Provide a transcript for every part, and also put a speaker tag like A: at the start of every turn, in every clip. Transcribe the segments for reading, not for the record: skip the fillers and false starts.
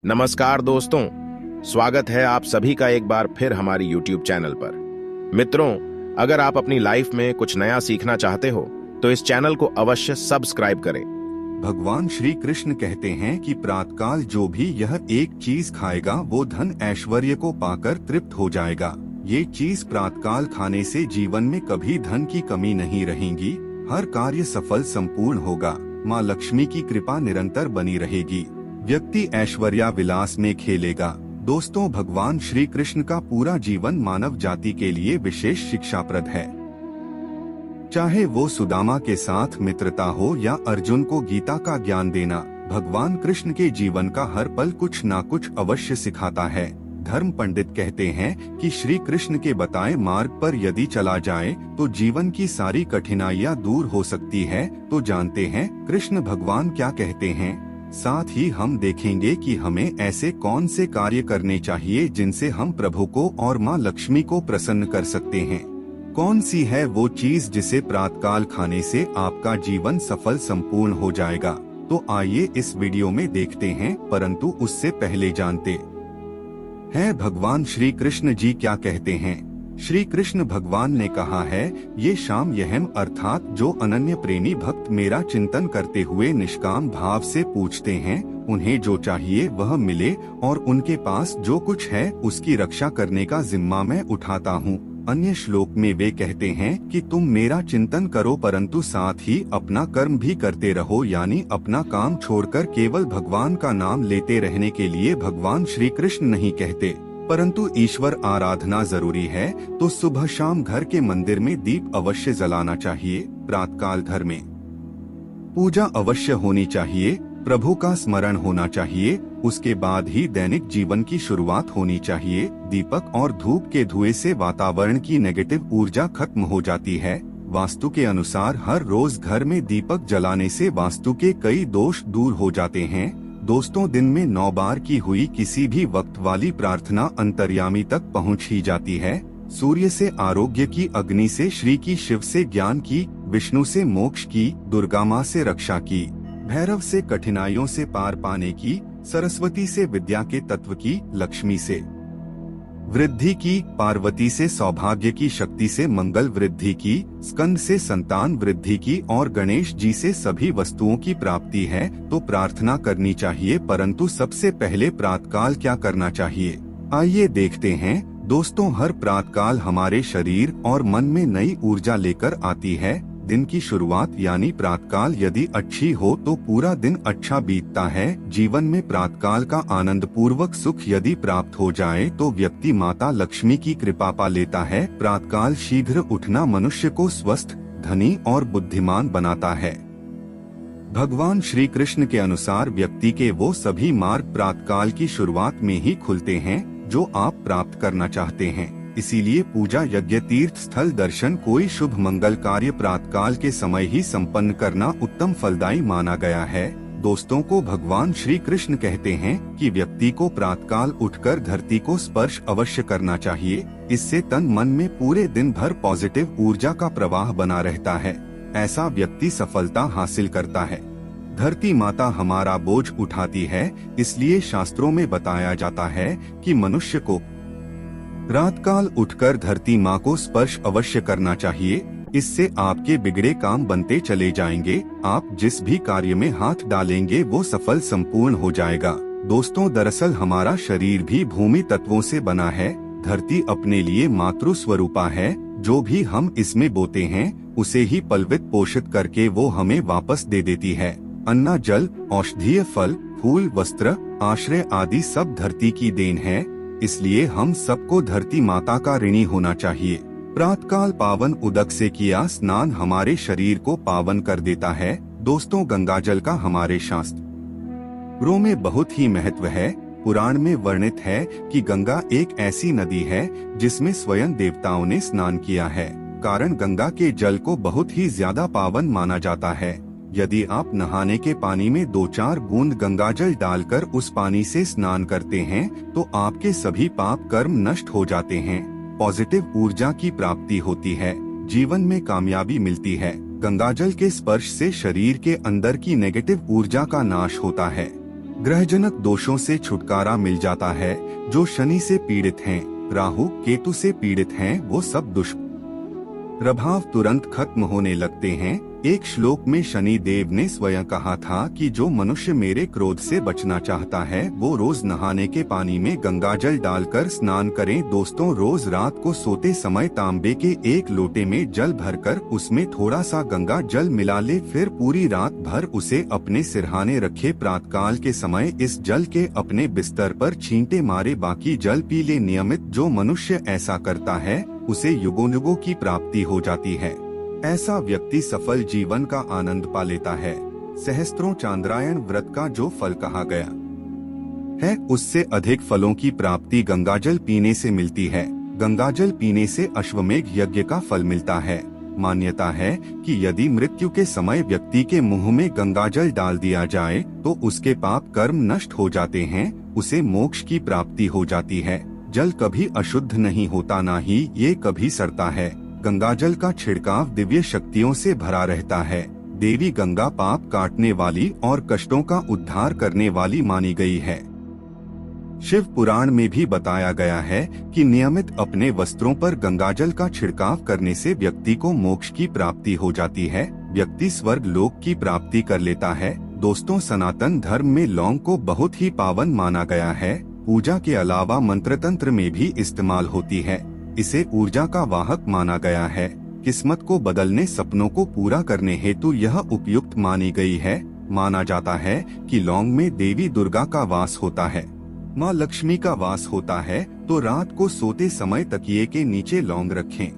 A: नमस्कार दोस्तों, स्वागत है आप सभी का एक बार फिर हमारी YouTube चैनल पर। मित्रों, अगर आप अपनी लाइफ में कुछ नया सीखना चाहते हो तो इस चैनल को अवश्य सब्सक्राइब करें।
B: भगवान श्री कृष्ण कहते हैं कि प्रातःकाल जो भी यह एक चीज खाएगा वो धन ऐश्वर्य को पाकर तृप्त हो जाएगा। ये चीज प्रातःकाल खाने से जीवन में कभी धन की कमी नहीं रहेगी, हर कार्य सफल संपूर्ण होगा, माँ लक्ष्मी की कृपा निरंतर बनी रहेगी, व्यक्ति ऐश्वर्या विलास में खेलेगा। दोस्तों, भगवान श्री कृष्ण का पूरा जीवन मानव जाति के लिए विशेष शिक्षाप्रद है। चाहे वो सुदामा के साथ मित्रता हो या अर्जुन को गीता का ज्ञान देना, भगवान कृष्ण के जीवन का हर पल कुछ ना कुछ अवश्य सिखाता है। धर्म पंडित कहते हैं कि श्री कृष्ण के बताए मार्ग पर यदि चला जाए तो जीवन की सारी कठिनाइयाँ दूर हो सकती है। तो जानते हैं कृष्ण भगवान क्या कहते हैं। साथ ही हम देखेंगे कि हमें ऐसे कौन से कार्य करने चाहिए जिनसे हम प्रभु को और माँ लक्ष्मी को प्रसन्न कर सकते हैं। कौन सी है वो चीज जिसे प्रातःकाल खाने से आपका जीवन सफल संपूर्ण हो जाएगा। तो आइए इस वीडियो में देखते हैं, परंतु उससे पहले जानते हैं भगवान श्री कृष्ण जी क्या कहते हैं। श्री कृष्ण भगवान ने कहा है, ये शाम यहम अर्थात जो अनन्य प्रेमी भक्त मेरा चिंतन करते हुए निष्काम भाव से पूछते हैं, उन्हें जो चाहिए वह मिले और उनके पास जो कुछ है उसकी रक्षा करने का जिम्मा मैं उठाता हूँ। अन्य श्लोक में वे कहते हैं कि तुम मेरा चिंतन करो परंतु साथ ही अपना कर्म भी करते रहो, यानी अपना काम छोड़कर केवल भगवान का नाम लेते रहने के लिए भगवान श्री कृष्ण नहीं कहते, परंतु ईश्वर आराधना जरूरी है। तो सुबह शाम घर के मंदिर में दीप अवश्य जलाना चाहिए, प्रातःकाल घर में पूजा अवश्य होनी चाहिए, प्रभु का स्मरण होना चाहिए, उसके बाद ही दैनिक जीवन की शुरुआत होनी चाहिए। दीपक और धूप के धुएं से वातावरण की नेगेटिव ऊर्जा खत्म हो जाती है। वास्तु के अनुसार हर रोज घर में दीपक जलाने से वास्तु के कई दोष दूर हो जाते हैं। दोस्तों, दिन में 9 बार की हुई किसी भी वक्त वाली प्रार्थना अंतर्यामी तक पहुंच ही जाती है। सूर्य से आरोग्य की, अग्नि से श्री की, शिव से ज्ञान की, विष्णु से मोक्ष की, दुर्गा माँ से रक्षा की, भैरव से कठिनाइयों से पार पाने की, सरस्वती से विद्या के तत्व की, लक्ष्मी से वृद्धि की, पार्वती से सौभाग्य की, शक्ति से मंगल वृद्धि की, स्कंद से संतान वृद्धि की और गणेश जी से सभी वस्तुओं की प्राप्ति है। तो प्रार्थना करनी चाहिए, परंतु सबसे पहले प्रातःकाल क्या करना चाहिए, आइए देखते हैं। दोस्तों, हर प्रातःकाल हमारे शरीर और मन में नई ऊर्जा लेकर आती है। दिन की शुरुआत यानी प्रातःकाल यदि अच्छी हो तो पूरा दिन अच्छा बीतता है। जीवन में प्रातःकाल का आनंद पूर्वक सुख यदि प्राप्त हो जाए तो व्यक्ति माता लक्ष्मी की कृपा पा लेता है। प्रातःकाल शीघ्र उठना मनुष्य को स्वस्थ, धनी और बुद्धिमान बनाता है। भगवान श्री कृष्ण के अनुसार व्यक्ति के वो सभी मार्ग प्रातःकाल की शुरुआत में ही खुलते हैं जो आप प्राप्त करना चाहते हैं। इसीलिए पूजा, यज्ञ, तीर्थ स्थल दर्शन, कोई शुभ मंगल कार्य प्रातःकाल के समय ही संपन्न करना उत्तम फलदायी माना गया है। दोस्तों को भगवान श्री कृष्ण कहते हैं कि व्यक्ति को प्रातःकाल उठकर धरती को स्पर्श अवश्य करना चाहिए। इससे तन मन में पूरे दिन भर पॉजिटिव ऊर्जा का प्रवाह बना रहता है। ऐसा व्यक्ति सफलता हासिल करता है। धरती माता हमारा बोझ उठाती है, इसलिए शास्त्रों में बताया जाता है कि मनुष्य को प्रातःकाल उठकर धरती माँ को स्पर्श अवश्य करना चाहिए। इससे आपके बिगड़े काम बनते चले जाएंगे। आप जिस भी कार्य में हाथ डालेंगे वो सफल संपूर्ण हो जाएगा। दोस्तों, दरअसल हमारा शरीर भी भूमि तत्वों से बना है। धरती अपने लिए मातृ स्वरूपा है। जो भी हम इसमें बोते हैं उसे ही पलवित पोषित करके वो हमें वापस दे देती है। अन्न, जल, औषधीय फल, फूल, वस्त्र, आश्रय आदि सब धरती की देन है। इसलिए हम सबको धरती माता का ऋणी होना चाहिए। प्रातःकाल पावन उदक से किया स्नान हमारे शरीर को पावन कर देता है। दोस्तों, गंगा जल का हमारे शास्त्रों में बहुत ही महत्व है। पुराण में वर्णित है कि गंगा एक ऐसी नदी है जिसमें स्वयं देवताओं ने स्नान किया है। कारण गंगा के जल को बहुत ही ज्यादा पावन माना जाता है। यदि आप नहाने के पानी में 2-4 बूंद गंगाजल डालकर उस पानी से स्नान करते हैं तो आपके सभी पाप कर्म नष्ट हो जाते हैं। पॉजिटिव ऊर्जा की प्राप्ति होती है, जीवन में कामयाबी मिलती है। गंगाजल के स्पर्श से शरीर के अंदर की नेगेटिव ऊर्जा का नाश होता है। ग्रहजनक दोषों से छुटकारा मिल जाता है। जो शनि से पीड़ित हैं, राहु केतु से पीड़ित हैं, वो सब दुष्प्रभाव तुरंत खत्म होने लगते हैं। एक श्लोक में शनि देव ने स्वयं कहा था कि जो मनुष्य मेरे क्रोध से बचना चाहता है वो रोज नहाने के पानी में गंगाजल डालकर स्नान करें। दोस्तों, रोज रात को सोते समय तांबे के एक लोटे में जल भरकर उसमें थोड़ा सा गंगा जल मिला ले, फिर पूरी रात भर उसे अपने सिरहाने रखे। प्रातःकाल के समय इस जल के अपने बिस्तर पर छींटे मारे बाकी जल पी ले। नियमित जो मनुष्य ऐसा करता है उसे युगों युगों की प्राप्ति हो जाती है। ऐसा व्यक्ति सफल जीवन का आनंद पा लेता है। सहस्त्रों चांद्रायण व्रत का जो फल कहा गया है उससे अधिक फलों की प्राप्ति गंगाजल पीने से मिलती है। गंगाजल पीने से अश्वमेघ यज्ञ का फल मिलता है। मान्यता है कि यदि मृत्यु के समय व्यक्ति के मुंह में गंगाजल डाल दिया जाए तो उसके पाप कर्म नष्ट हो जाते हैं, उसे मोक्ष की प्राप्ति हो जाती है। जल कभी अशुद्ध नहीं होता, ना ही ये कभी सड़ता है। गंगाजल का छिड़काव दिव्य शक्तियों से भरा रहता है। देवी गंगा पाप काटने वाली और कष्टों का उद्धार करने वाली मानी गई है। शिव पुराण में भी बताया गया है कि नियमित अपने वस्त्रों पर गंगाजल का छिड़काव करने से व्यक्ति को मोक्ष की प्राप्ति हो जाती है। व्यक्ति स्वर्ग लोक की प्राप्ति कर लेता है। दोस्तों, सनातन धर्म में लौंग को बहुत ही पावन माना गया है। पूजा के अलावा मंत्र तंत्र में भी इस्तेमाल होती है। इसे ऊर्जा का वाहक माना गया है। किस्मत को बदलने, सपनों को पूरा करने हेतु यह उपयुक्त मानी गई है। माना जाता है कि लौंग में देवी दुर्गा का वास होता है, माँ लक्ष्मी का वास होता है। तो रात को सोते समय तकिए के नीचे लौंग रखें।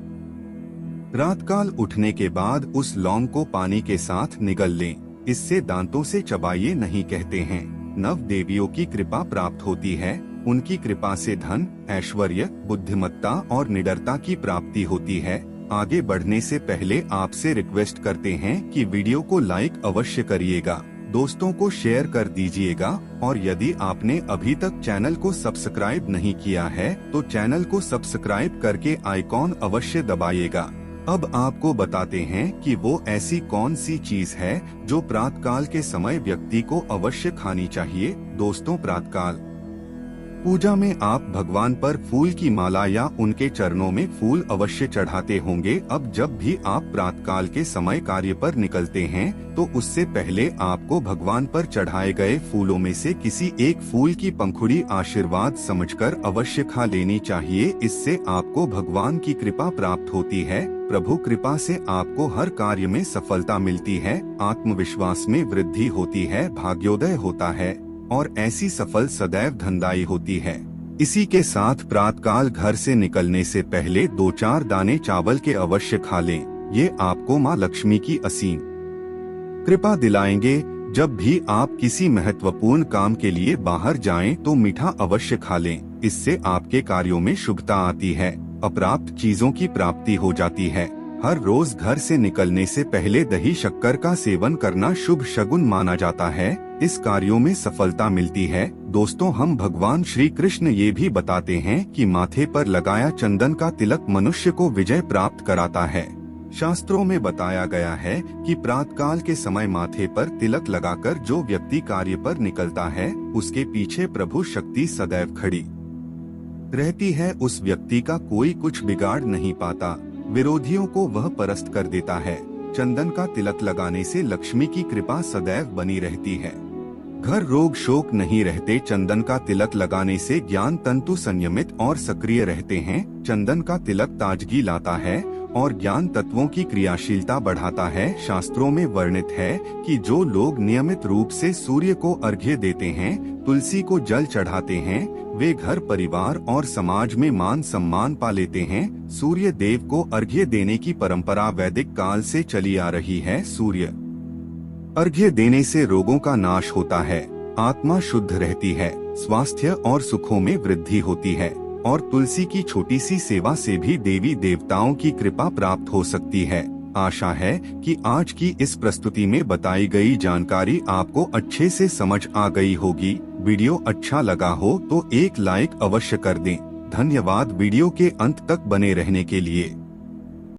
B: रातकाल उठने के बाद उस लौंग को पानी के साथ निगल लें। इससे दांतों से चबाइए नहीं कहते हैं। नव देवियों की कृपा प्राप्त होती है। उनकी कृपा से धन, ऐश्वर्य, बुद्धिमत्ता और निडरता की प्राप्ति होती है। आगे बढ़ने से पहले आपसे रिक्वेस्ट करते हैं कि वीडियो को लाइक अवश्य करिएगा, दोस्तों को शेयर कर दीजिएगा और यदि आपने अभी तक चैनल को सब्सक्राइब नहीं किया है तो चैनल को सब्सक्राइब करके आइकॉन अवश्य दबाइएगा। अब आपको बताते हैं कि वो ऐसी कौन सी चीज है जो प्रातःकाल के समय व्यक्ति को अवश्य खानी चाहिए। दोस्तों, प्रातःकाल पूजा में आप भगवान पर फूल की माला या उनके चरणों में फूल अवश्य चढ़ाते होंगे। अब जब भी आप प्रातःकाल के समय कार्य पर निकलते हैं तो उससे पहले आपको भगवान पर चढ़ाए गए फूलों में से किसी एक फूल की पंखुड़ी आशीर्वाद समझकर अवश्य खा लेनी चाहिए। इससे आपको भगवान की कृपा प्राप्त होती है। प्रभु कृपा से आपको हर कार्य में सफलता मिलती है, आत्मविश्वास में वृद्धि होती है, भाग्योदय होता है और ऐसी सफल सदैव धनदायी होती है। इसी के साथ प्रातःकाल घर से निकलने से पहले 2-4 दाने चावल के अवश्य खा लें। ये आपको माँ लक्ष्मी की असीम कृपा दिलाएंगे। जब भी आप किसी महत्वपूर्ण काम के लिए बाहर जाएं तो मीठा अवश्य खा लें। इससे आपके कार्यों में शुभता आती है, अप्राप्त चीजों की प्राप्ति हो जाती है। हर रोज घर से निकलने से पहले दही शक्कर का सेवन करना शुभ शगुन माना जाता है। इस कार्यों में सफलता मिलती है। दोस्तों, हम भगवान श्री कृष्ण ये भी बताते हैं कि माथे पर लगाया चंदन का तिलक मनुष्य को विजय प्राप्त कराता है। शास्त्रों में बताया गया है कि प्रातःकाल के समय माथे पर तिलक लगाकर जो व्यक्ति कार्य पर निकलता है उसके पीछे प्रभु शक्ति सदैव खड़ी रहती है। उस व्यक्ति का कोई कुछ बिगाड़ नहीं पाता, विरोधियों को वह परास्त कर देता है। चंदन का तिलक लगाने से लक्ष्मी की कृपा सदैव बनी रहती है। घर रोग शोक नहीं रहते। चंदन का तिलक लगाने से ज्ञान तंतु संयमित और सक्रिय रहते हैं। चंदन का तिलक ताजगी लाता है और ज्ञान तत्वों की क्रियाशीलता बढ़ाता है। शास्त्रों में वर्णित है कि जो लोग नियमित रूप से सूर्य को अर्घ्य देते हैं, तुलसी को जल चढ़ाते हैं, वे घर परिवार और समाज में मान सम्मान पा लेते हैं। सूर्य देव को अर्घ्य देने की परंपरा वैदिक काल से चली आ रही है। सूर्य अर्घ्य देने से रोगों का नाश होता है, आत्मा शुद्ध रहती है, स्वास्थ्य और सुखों में वृद्धि होती है और तुलसी की छोटी सी सेवा से भी देवी देवताओं की कृपा प्राप्त हो सकती है। आशा है कि आज की इस प्रस्तुति में बताई गई जानकारी आपको अच्छे से समझ आ गई होगी। वीडियो अच्छा लगा हो तो एक लाइक अवश्य कर दें। धन्यवाद वीडियो के अंत तक बने रहने के लिए।